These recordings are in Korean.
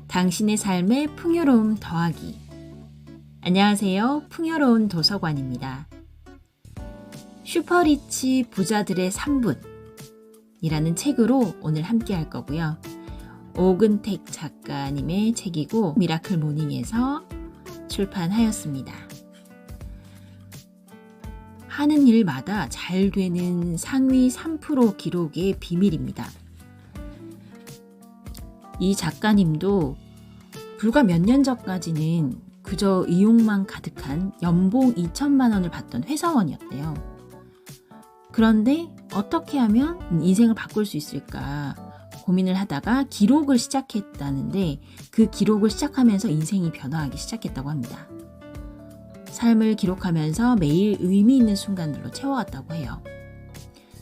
당신의 삶에 풍요로움 더하기. 안녕하세요. 풍요로운 도서관입니다. 슈퍼리치 부자들의 3분 이라는 책으로 오늘 함께 할 거고요. 오근택 작가님의 책이고 미라클 모닝에서 출판하였습니다. 하는 일마다 잘 되는 상위 3% 기록의 비밀입니다. 이 작가님도 불과 몇 년 전까지는 그저 의욕만 가득한 연봉 2천만 원을 받던 회사원이었대요. 그런데 어떻게 하면 인생을 바꿀 수 있을까 고민을 하다가 기록을 시작했다는데 그 기록을 시작하면서 인생이 변화하기 시작했다고 합니다. 삶을 기록하면서 매일 의미 있는 순간들로 채워갔다고 해요.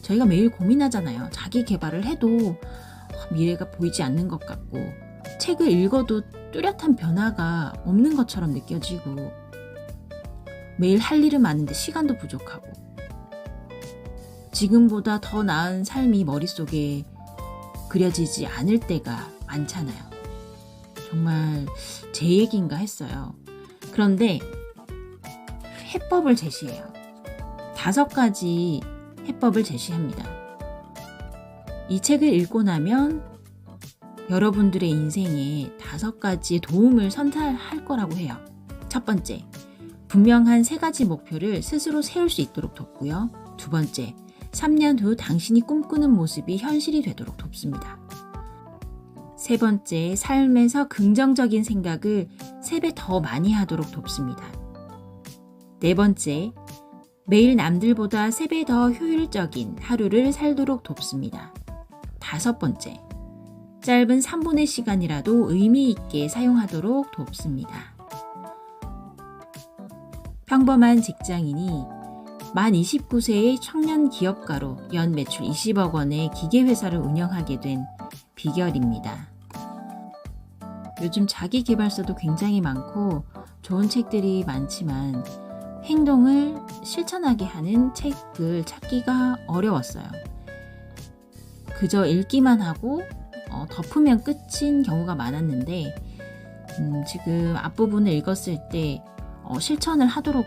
저희가 매일 고민하잖아요. 자기 개발을 해도 미래가 보이지 않는 것 같고 책을 읽어도 뚜렷한 변화가 없는 것처럼 느껴지고 매일 할 일은 많은데 시간도 부족하고 지금보다 더 나은 삶이 머릿속에 그려지지 않을 때가 많잖아요. 정말 제 얘기인가 했어요. 그런데 해법을 제시해요. 5가지 해법을 제시합니다. 이 책을 읽고 나면 여러분들의 인생에 5가지의 도움을 선사할 거라고 해요. 첫 번째, 분명한 3가지 목표를 스스로 세울 수 있도록 돕고요. 두 번째, 3년 후 당신이 꿈꾸는 모습이 현실이 되도록 돕습니다. 세 번째, 삶에서 긍정적인 생각을 3배 더 많이 하도록 돕습니다. 네 번째, 매일 남들보다 3배 더 효율적인 하루를 살도록 돕습니다. 5번째, 짧은 3분의 시간이라도 의미 있게 사용하도록 돕습니다. 평범한 직장인이 만 29세의 청년 기업가로 연 매출 20억 원의 기계회사를 운영하게 된 비결입니다. 요즘 자기계발서도 굉장히 많고 좋은 책들이 많지만 행동을 실천하게 하는 책을 찾기가 어려웠어요. 그저 읽기만 하고 덮으면 끝인 경우가 많았는데 지금 앞부분을 읽었을 때 실천을 하도록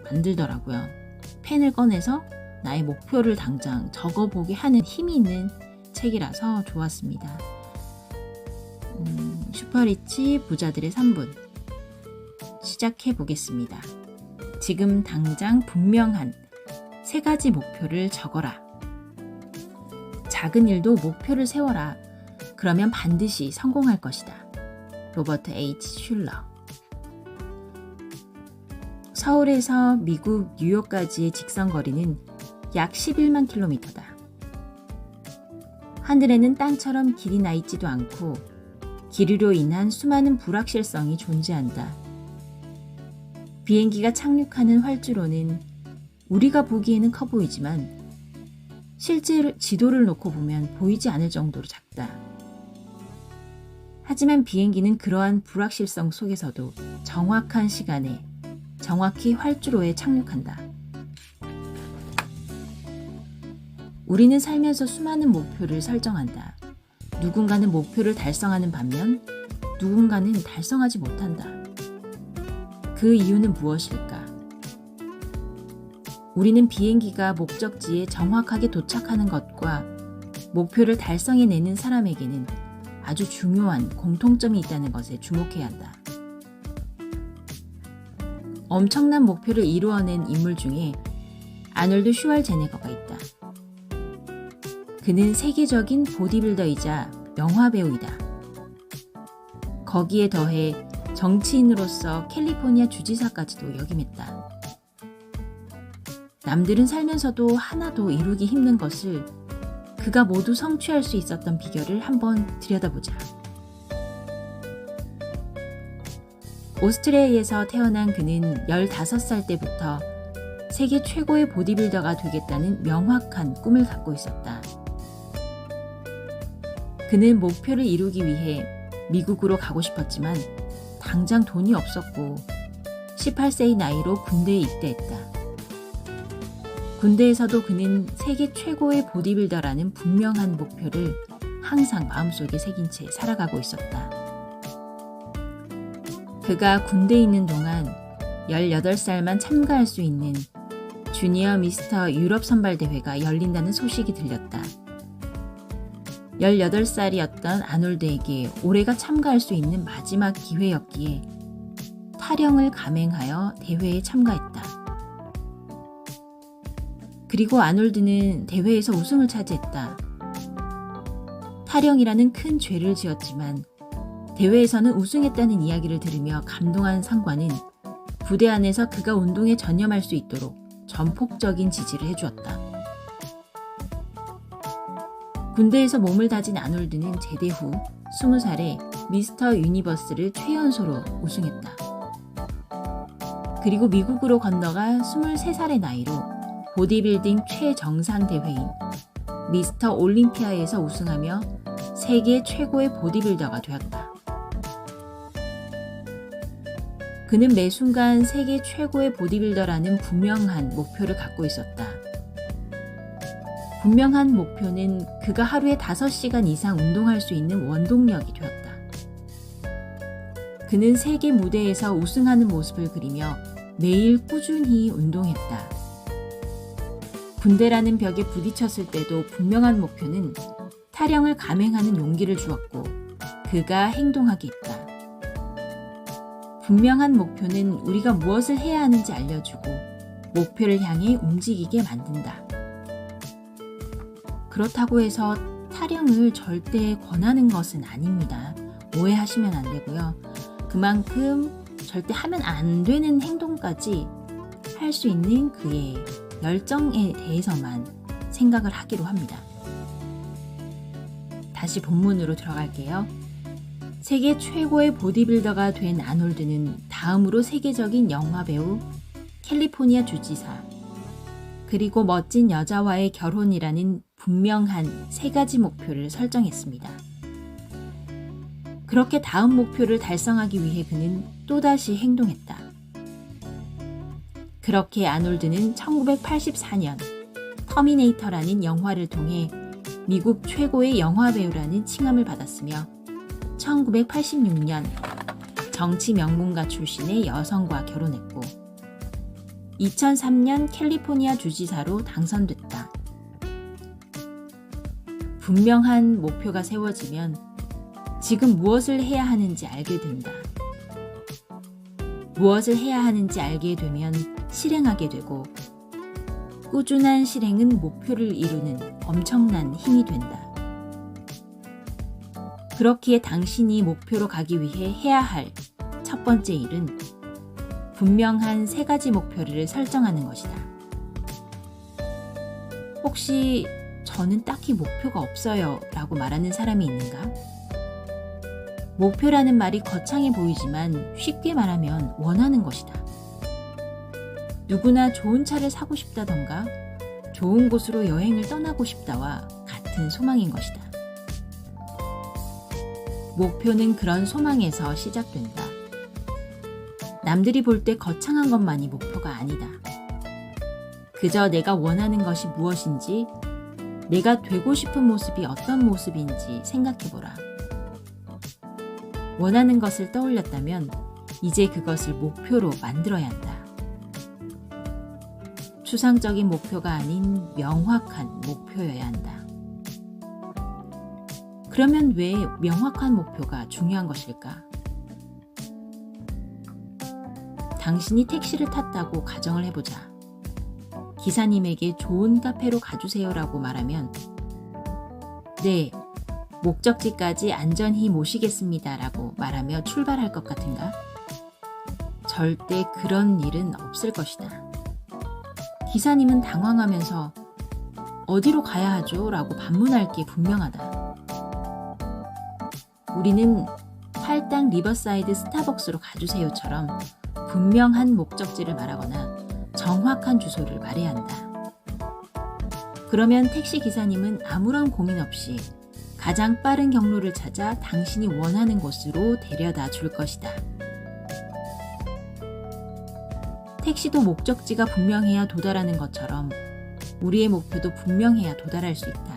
만들더라고요. 펜을 꺼내서 나의 목표를 당장 적어보게 하는 힘이 있는 책이라서 좋았습니다. 슈퍼리치 부자들의 3분 시작해 보겠습니다. 지금 당장 분명한 3가지 목표를 적어라. 작은 일도 목표를 세워라. 그러면 반드시 성공할 것이다. 로버트 H. 슐러. 서울에서 미국 뉴욕까지의 직선 거리는 약 11만 킬로미터다. 하늘에는 땅처럼 길이 나 있지도 않고 길이로 인한 수많은 불확실성이 존재한다. 비행기가 착륙하는 활주로는 우리가 보기에는 커 보이지만 실제 지도를 놓고 보면 보이지 않을 정도로 작다. 하지만 비행기는 그러한 불확실성 속에서도 정확한 시간에 정확히 활주로에 착륙한다. 우리는 살면서 수많은 목표를 설정한다. 누군가는 목표를 달성하는 반면 누군가는 달성하지 못한다. 그 이유는 무엇일까? 우리는 비행기가 목적지에 정확하게 도착하는 것과 목표를 달성해내는 사람에게는 아주 중요한 공통점이 있다는 것에 주목해야 한다. 엄청난 목표를 이루어낸 인물 중에 아놀드 슈왈제네거가 있다. 그는 세계적인 보디빌더이자 영화배우이다. 거기에 더해 정치인으로서 캘리포니아 주지사까지도 역임했다. 남들은 살면서도 하나도 이루기 힘든 것을 그가 모두 성취할 수 있었던 비결을 한번 들여다보자. 오스트레일리아에서 태어난 그는 15살 때부터 세계 최고의 보디빌더가 되겠다는 명확한 꿈을 갖고 있었다. 그는 목표를 이루기 위해 미국으로 가고 싶었지만 당장 돈이 없었고 18세의 나이로 군대에 입대했다. 군대에서도 그는 세계 최고의 보디빌더라는 분명한 목표를 항상 마음속에 새긴 채 살아가고 있었다. 그가 군대에 있는 동안 18살만 참가할 수 있는 주니어 미스터 유럽 선발대회가 열린다는 소식이 들렸다. 18살이었던 아놀드에게 올해가 참가할 수 있는 마지막 기회였기에 타령을 감행하여 대회에 참가했다. 그리고 아놀드는 대회에서 우승을 차지했다. 타령이라는 큰 죄를 지었지만 대회에서는 우승했다는 이야기를 들으며 감동한 상관은 부대 안에서 그가 운동에 전념할 수 있도록 전폭적인 지지를 해주었다. 군대에서 몸을 다진 아놀드는 제대 후 20살에 미스터 유니버스를 최연소로 우승했다. 그리고 미국으로 건너가 23살의 나이로 보디빌딩 최정상 대회인 미스터 올림피아에서 우승하며 세계 최고의 보디빌더가 되었다. 그는 매 순간 세계 최고의 보디빌더라는 분명한 목표를 갖고 있었다. 분명한 목표는 그가 하루에 5시간 이상 운동할 수 있는 원동력이 되었다. 그는 세계 무대에서 우승하는 모습을 그리며 매일 꾸준히 운동했다. 군대라는 벽에 부딪혔을 때도 분명한 목표는 타령을 감행하는 용기를 주었고 그가 행동하게 했다. 분명한 목표는 우리가 무엇을 해야 하는지 알려주고 목표를 향해 움직이게 만든다. 그렇다고 해서 타령을 절대 권하는 것은 아닙니다. 오해하시면 안 되고요. 그만큼 절대 하면 안 되는 행동까지 할 수 있는 그의 열정에 대해서만 생각을 하기로 합니다. 다시 본문으로 들어갈게요. 세계 최고의 보디빌더가 된 아놀드는 다음으로 세계적인 영화배우, 캘리포니아 주지사, 그리고 멋진 여자와의 결혼이라는 분명한 3가지 목표를 설정했습니다. 그렇게 다음 목표를 달성하기 위해 그는 또다시 행동했다. 그렇게 아놀드는 1984년 터미네이터라는 영화를 통해 미국 최고의 영화배우라는 칭함을 받았으며 1986년 정치 명문가 출신의 여성과 결혼했고 2003년 캘리포니아 주지사로 당선됐다. 분명한 목표가 세워지면 지금 무엇을 해야 하는지 알게 된다. 무엇을 해야 하는지 알게 되면 실행하게 되고 꾸준한 실행은 목표를 이루는 엄청난 힘이 된다. 그렇기에 당신이 목표로 가기 위해 해야 할 첫 번째 일은 분명한 3가지 목표를 설정하는 것이다. 혹시 저는 딱히 목표가 없어요 라고 말하는 사람이 있는가? 목표라는 말이 거창해 보이지만 쉽게 말하면 원하는 것이다. 누구나 좋은 차를 사고 싶다던가 좋은 곳으로 여행을 떠나고 싶다와 같은 소망인 것이다. 목표는 그런 소망에서 시작된다. 남들이 볼 때 거창한 것만이 목표가 아니다. 그저 내가 원하는 것이 무엇인지, 내가 되고 싶은 모습이 어떤 모습인지 생각해보라. 원하는 것을 떠올렸다면 이제 그것을 목표로 만들어야 한다. 추상적인 목표가 아닌 명확한 목표여야 한다. 그러면 왜 명확한 목표가 중요한 것일까? 당신이 택시를 탔다고 가정을 해보자. 기사님에게 좋은 카페로 가주세요라고 말하면 네, 목적지까지 안전히 모시겠습니다라고 말하며 출발할 것 같은가? 절대 그런 일은 없을 것이다. 기사님은 당황하면서 어디로 가야 하죠? 라고 반문할 게 분명하다. 우리는 팔당 리버사이드 스타벅스로 가주세요처럼 분명한 목적지를 말하거나 정확한 주소를 말해야 한다. 그러면 택시 기사님은 아무런 고민 없이 가장 빠른 경로를 찾아 당신이 원하는 곳으로 데려다 줄 것이다. 택시도 목적지가 분명해야 도달하는 것처럼 우리의 목표도 분명해야 도달할 수 있다.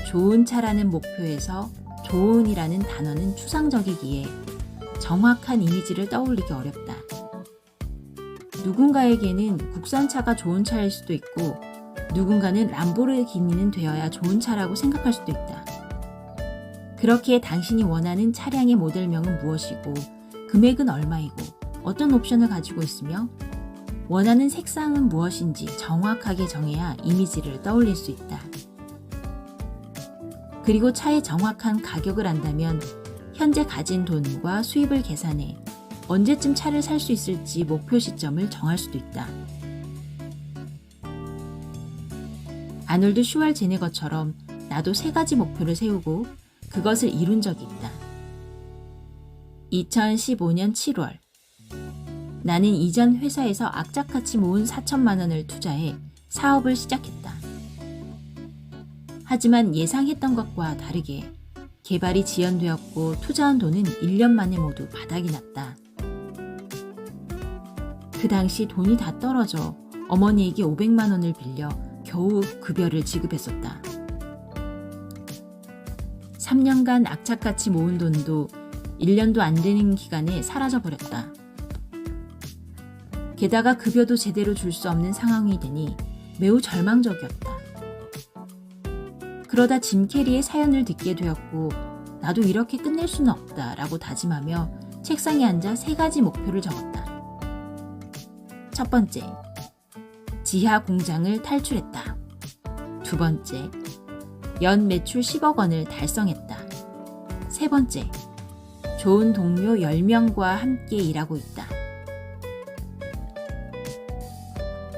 좋은 차라는 목표에서 좋은이라는 단어는 추상적이기에 정확한 이미지를 떠올리기 어렵다. 누군가에게는 국산차가 좋은 차일 수도 있고 누군가는 람보르기니는 되어야 좋은 차라고 생각할 수도 있다. 그렇기에 당신이 원하는 차량의 모델명은 무엇이고 금액은 얼마이고 어떤 옵션을 가지고 있으며 원하는 색상은 무엇인지 정확하게 정해야 이미지를 떠올릴 수 있다. 그리고 차의 정확한 가격을 안다면 현재 가진 돈과 수입을 계산해 언제쯤 차를 살 수 있을지 목표 시점을 정할 수도 있다. 아놀드 슈왈제네거처럼 나도 3가지 목표를 세우고 그것을 이룬 적이 있다. 2015년 7월 나는 이전 회사에서 악착같이 모은 4천만 원을 투자해 사업을 시작했다. 하지만 예상했던 것과 다르게 개발이 지연되었고 투자한 돈은 1년 만에 모두 바닥이 났다. 그 당시 돈이 다 떨어져 어머니에게 500만 원을 빌려 겨우 급여를 지급했었다. 3년간 악착같이 모은 돈도 1년도 안 되는 기간에 사라져버렸다. 게다가 급여도 제대로 줄 수 없는 상황이 되니 매우 절망적이었다. 그러다 짐 캐리의 사연을 듣게 되었고 나도 이렇게 끝낼 수는 없다라고 다짐하며 책상에 앉아 3가지 목표를 적었다. 첫 번째, 지하 공장을 탈출했다. 두 번째, 연 매출 10억 원을 달성했다. 세 번째, 좋은 동료 10명과 함께 일하고 있다.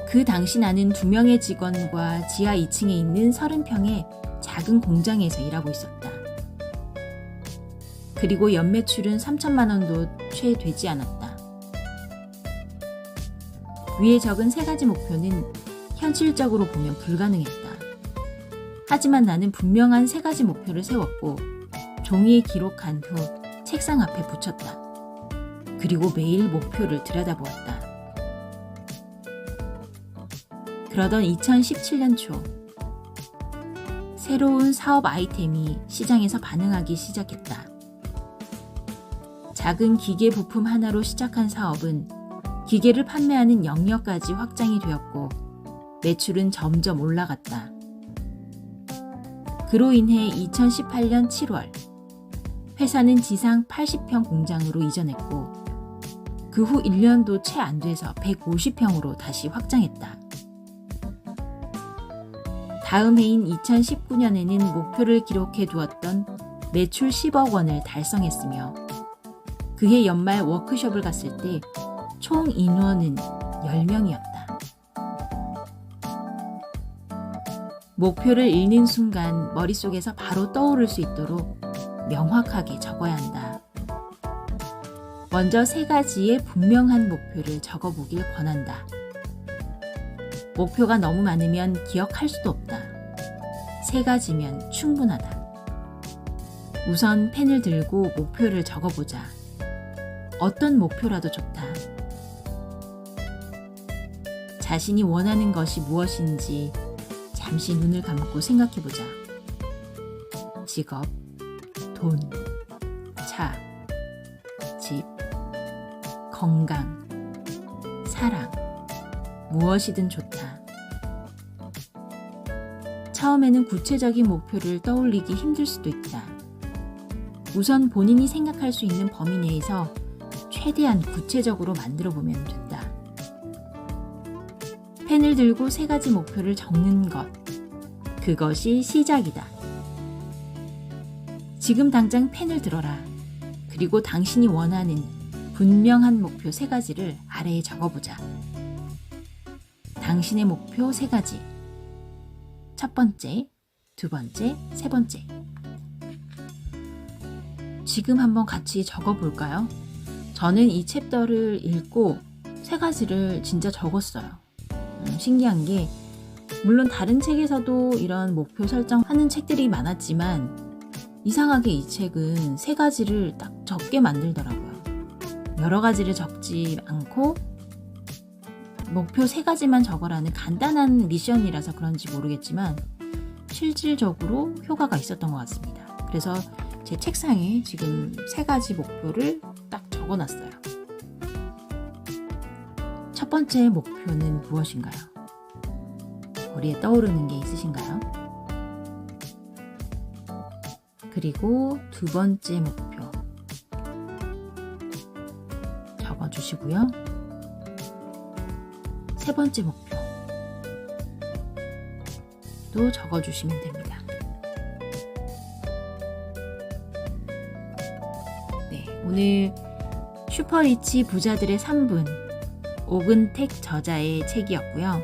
그 당시 나는 2명의 직원과 지하 2층에 있는 30평의 작은 공장에서 일하고 있었다. 그리고 연매출은 3천만 원도 채 되지 않았다. 위에 적은 3가지 목표는 현실적으로 보면 불가능했다. 하지만 나는 분명한 3가지 목표를 세웠고 종이에 기록한 후 책상 앞에 붙였다. 그리고 매일 목표를 들여다보았다. 그러던 2017년 초 새로운 사업 아이템이 시장에서 반응하기 시작했다. 작은 기계 부품 하나로 시작한 사업은 기계를 판매하는 영역까지 확장이 되었고 매출은 점점 올라갔다. 그로 인해 2018년 7월 회사는 지상 80평 공장으로 이전했고 그 후 1년도 채 안 돼서 150평으로 다시 확장했다. 다음 해인 2019년에는 목표를 기록해 두었던 매출 10억 원을 달성했으며 그해 연말 워크숍을 갔을 때 총 인원은 10명이었다. 목표를 읽는 순간 머릿속에서 바로 떠오를 수 있도록 명확하게 적어야 한다. 먼저 3가지의 분명한 목표를 적어보길 권한다. 목표가 너무 많으면 기억할 수도 없다. 3가지면 충분하다. 우선 펜을 들고 목표를 적어보자. 어떤 목표라도 좋다. 자신이 원하는 것이 무엇인지 잠시 눈을 감고 생각해보자. 직업, 돈, 차, 집, 건강, 사랑, 무엇이든 좋다. 처음에는 구체적인 목표를 떠올리기 힘들 수도 있다. 우선 본인이 생각할 수 있는 범위 내에서 최대한 구체적으로 만들어 보면 된다. 펜을 들고 3가지 목표를 적는 것. 그것이 시작이다. 지금 당장 펜을 들어라. 그리고 당신이 원하는 분명한 목표 3가지를 아래에 적어보자. 당신의 목표 3가지. 첫 번째, 두 번째, 세 번째. 지금 한번 같이 적어볼까요? 저는 이 챕터를 읽고 3가지를 진짜 적었어요. 신기한 게 물론 다른 책에서도 이런 목표 설정하는 책들이 많았지만 이상하게 이 책은 3가지를 딱 적게 만들더라고요. 여러 가지를 적지 않고 목표 3가지만 적어라는 간단한 미션이라서 그런지 모르겠지만 실질적으로 효과가 있었던 것 같습니다. 그래서 제 책상에 지금 3가지 목표를 딱 적어놨어요. 첫 번째 목표는 무엇인가요? 머리에 떠오르는 게 있으신가요? 그리고 두 번째 목표 적어주시고요. 세 번째 목표 또 적어주시면 됩니다. 네, 오늘 슈퍼리치 부자들의 3분 오근택 저자의 책이었고요.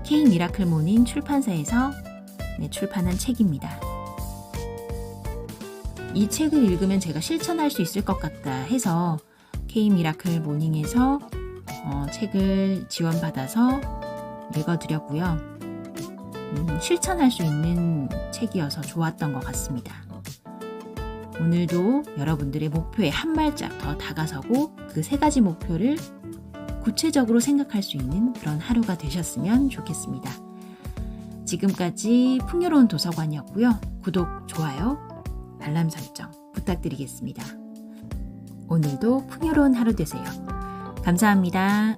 K 미라클 모닝 출판사에서 출판한 책입니다. 이 책을 읽으면 제가 실천할 수 있을 것 같다 해서 K 미라클 모닝에서 책을 지원받아서 읽어드렸고요. 실천할 수 있는 책이어서 좋았던 것 같습니다. 오늘도 여러분들의 목표에 한 발짝 더 다가서고 그 3가지 목표를 구체적으로 생각할 수 있는 그런 하루가 되셨으면 좋겠습니다. 지금까지 풍요로운 도서관이었고요. 구독, 좋아요, 알람 설정 부탁드리겠습니다. 오늘도 풍요로운 하루 되세요. 감사합니다.